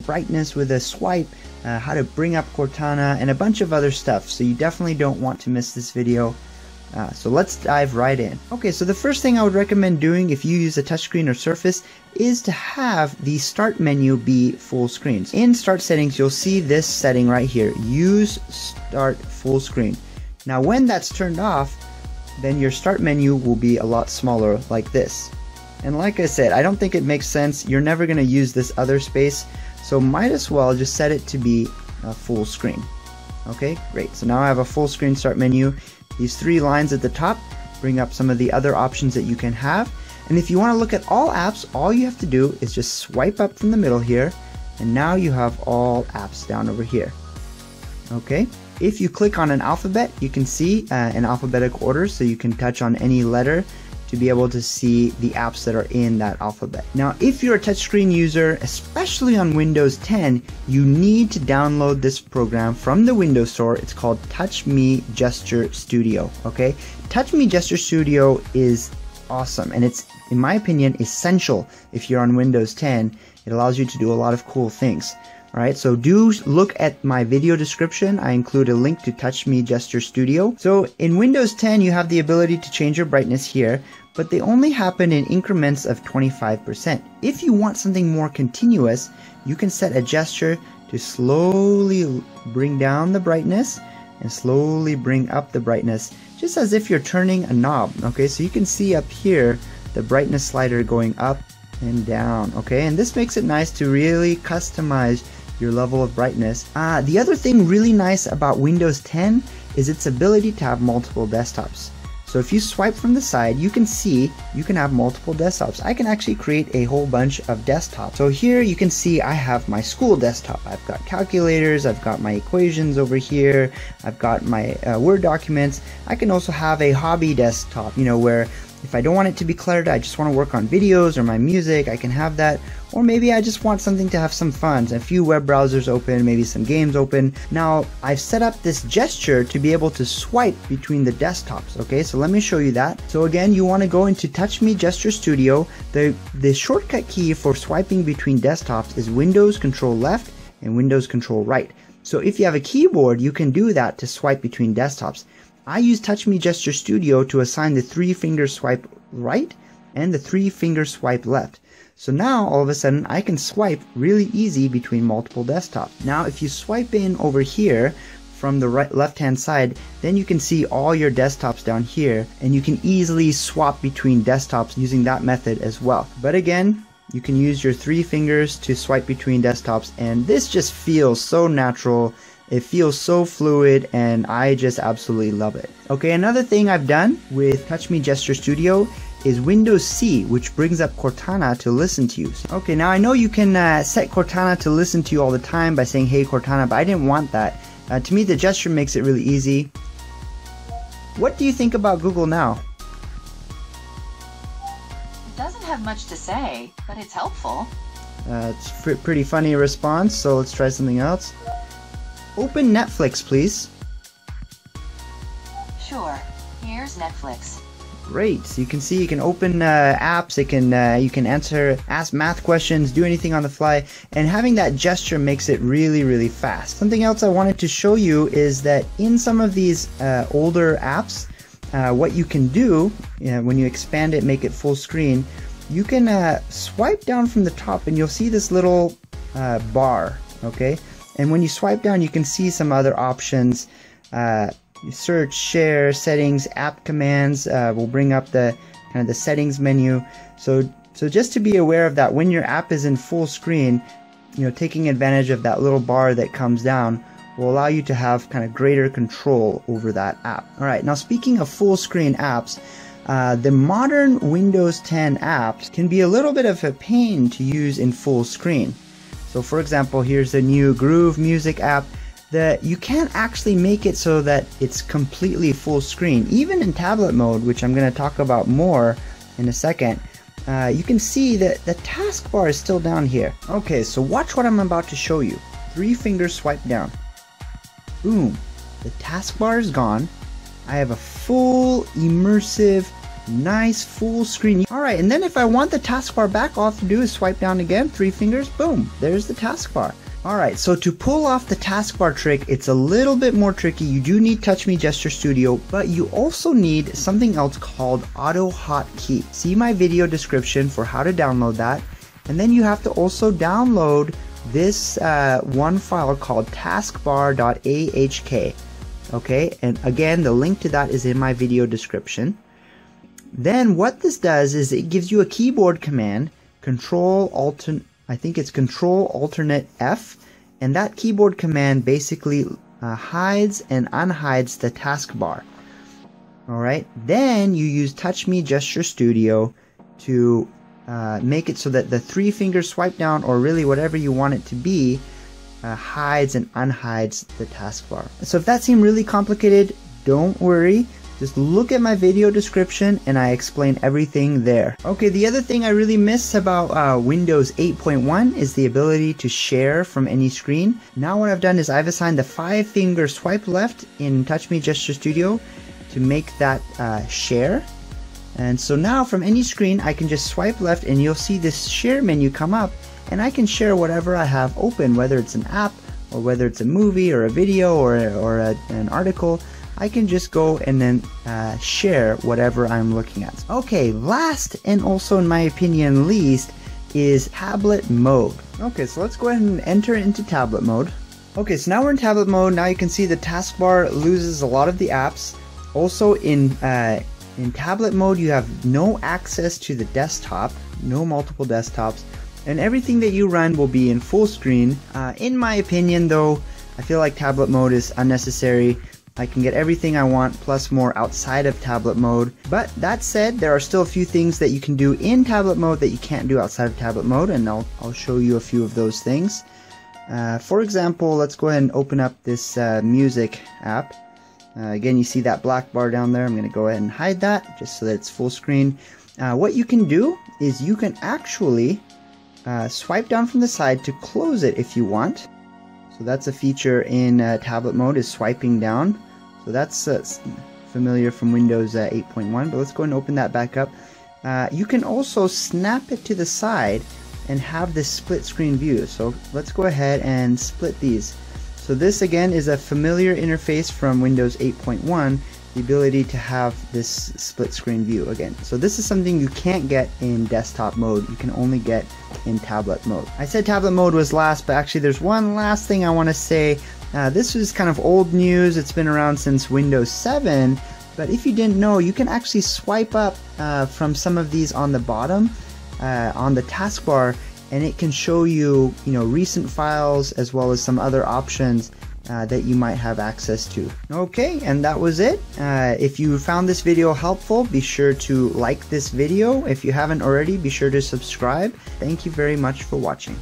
brightness with a swipe, how to bring up Cortana, and a bunch of other stuff. So you definitely don't want to miss this video. So let's dive right in. Okay, so the first thing I would recommend doing if you use a touchscreen or Surface is to have the start menu be full screen. In start settings, you'll see this setting right here, use start full screen. Now when that's turned off, then your start menu will be a lot smaller like this. And like I said, I don't think it makes sense. You're never going to use this other space, so might as well just set it to be a full screen. Okay, great. So now I have a full screen start menu. These three lines at the top bring up some of the other options that you can have. And if you want to look at all apps, all you have to do is just swipe up from the middle here, and now you have all apps down over here. Okay, if you click on an alphabet, you can see in alphabetical order, so you can touch on any letter to be able to see the apps that are in that alphabet. Now, if you're a touchscreen user, especially on Windows 10, you need to download this program from the Windows Store. It's called TouchMe Gesture Studio. Okay, TouchMe Gesture Studio is awesome, and it's, in my opinion, essential if you're on Windows 10. It allows you to do a lot of cool things. Alright, so do look at my video description. I include a link to TouchMe Gesture Studio. So in Windows 10, you have the ability to change your brightness here, but they only happen in increments of 25%. If you want something more continuous, you can set a gesture to slowly bring down the brightness and slowly bring up the brightness, just as if you're turning a knob. Okay, so you can see up here the brightness slider going up and down. Okay, and this makes it nice to really customize your level of brightness. The other thing really nice about Windows 10 is its ability to have multiple desktops. So if you swipe from the side, you can see you can have multiple desktops. I can actually create a whole bunch of desktops. So here you can see I have my school desktop. I've got calculators, I've got my equations over here, I've got my Word documents. I can also have a hobby desktop, you know, where if I don't want it to be cluttered, I just want to work on videos or my music, I can have that. Or maybe I just want something to have some fun, a few web browsers open, maybe some games open. Now, I've set up this gesture to be able to swipe between the desktops, okay? So let me show you that. So again, you want to go into TouchMe Gesture Studio. The shortcut key for swiping between desktops is Windows Control Left and Windows Control Right. So if you have a keyboard, you can do that to swipe between desktops. I use TouchMe Gesture Studio to assign the 3-finger swipe right and the 3-finger swipe left. So now all of a sudden I can swipe really easy between multiple desktops. Now if you swipe in over here from the left hand side, then you can see all your desktops down here, and you can easily swap between desktops using that method as well. But again, you can use your 3 fingers to swipe between desktops, and this just feels so natural. It feels so fluid, and I just absolutely love it. Okay, another thing I've done with TouchMe Gesture Studio is Windows C, which brings up Cortana to listen to you. Okay, now I know you can set Cortana to listen to you all the time by saying, hey Cortana, but I didn't want that. To me, the gesture makes it really easy. What do you think about Google Now? It doesn't have much to say, but it's helpful. It's a pretty funny response, so let's try something else. Open Netflix, please. Sure. Here's Netflix. Great. So you can see you can open apps. You can ask math questions, do anything on the fly, and having that gesture makes it really, really fast. Something else I wanted to show you is that in some of these older apps, what you can do when you expand it, make it full screen, you can swipe down from the top, and you'll see this little bar. Okay. And when you swipe down, you can see some other options. Search, share, settings, app commands will bring up the kind of the settings menu. So just to be aware of that, when your app is in full screen, taking advantage of that little bar that comes down will allow you to have kind of greater control over that app. All right, now speaking of full screen apps, the modern Windows 10 apps can be a little bit of a pain to use in full screen. So for example, here's the new Groove Music app. You can't actually make it so that it's completely full screen. Even in tablet mode, which I'm going to talk about more in a second, you can see that the taskbar is still down here. Okay, so watch what I'm about to show you. 3-finger swipe down. Boom. The taskbar is gone. I have a full immersive Nice full screen. Alright, and then if I want the taskbar back, all I have to do is swipe down again, 3 fingers, boom, there's the taskbar. Alright, so to pull off the taskbar trick, it's a little bit more tricky. You do need TouchMe Gesture Studio, but you also need something else called Auto Hotkey. See my video description for how to download that. And then you have to also download this one file called taskbar.ahk. Okay, and again, the link to that is in my video description. Then what this does is it gives you a keyboard command, I think it's ctrl+alt+f, and that keyboard command basically hides and unhides the taskbar. Alright, then you use TouchMe Gesture Studio to make it so that the 3 finger swipe down, or really whatever you want it to be, hides and unhides the taskbar. So if that seemed really complicated, don't worry. Just look at my video description and I explain everything there. Okay, the other thing I really miss about Windows 8.1 is the ability to share from any screen. Now what I've done is I've assigned the 5 finger swipe left in TouchMe Gesture Studio to make that share. And so now from any screen I can just swipe left and you'll see this share menu come up, and I can share whatever I have open, whether it's an app or whether it's a movie or a video or an article. I can just go and then share whatever I'm looking at. Okay, last and also in my opinion least is tablet mode. Okay, so let's go ahead and enter into tablet mode. Okay, so now we're in tablet mode. Now you can see the taskbar loses a lot of the apps. Also in tablet mode you have no access to the desktop, no multiple desktops, and everything that you run will be in full screen. In my opinion though, I feel like tablet mode is unnecessary. I can get everything I want plus more outside of tablet mode. But that said, there are still a few things that you can do in tablet mode that you can't do outside of tablet mode, and I'll show you a few of those things. For example, let's go ahead and open up this music app. Again, you see that black bar down there. I'm going to go ahead and hide that just so that it's full screen. What you can do is you can actually swipe down from the side to close it if you want. So that's a feature in tablet mode, is swiping down. So that's familiar from Windows 8.1, but let's go and open that back up. You can also snap it to the side and have this split screen view. So let's go ahead and split these. So this again is a familiar interface from Windows 8.1, the ability to have this split screen view again. So this is something you can't get in desktop mode, you can only get in tablet mode. I said tablet mode was last, but actually there's one last thing I want to say. This is kind of old news, it's been around since Windows 7, but if you didn't know, you can actually swipe up from some of these on the bottom on the taskbar, and it can show you, recent files as well as some other options that you might have access to. Okay, and that was it. If you found this video helpful, be sure to like this video. If you haven't already, be sure to subscribe. Thank you very much for watching.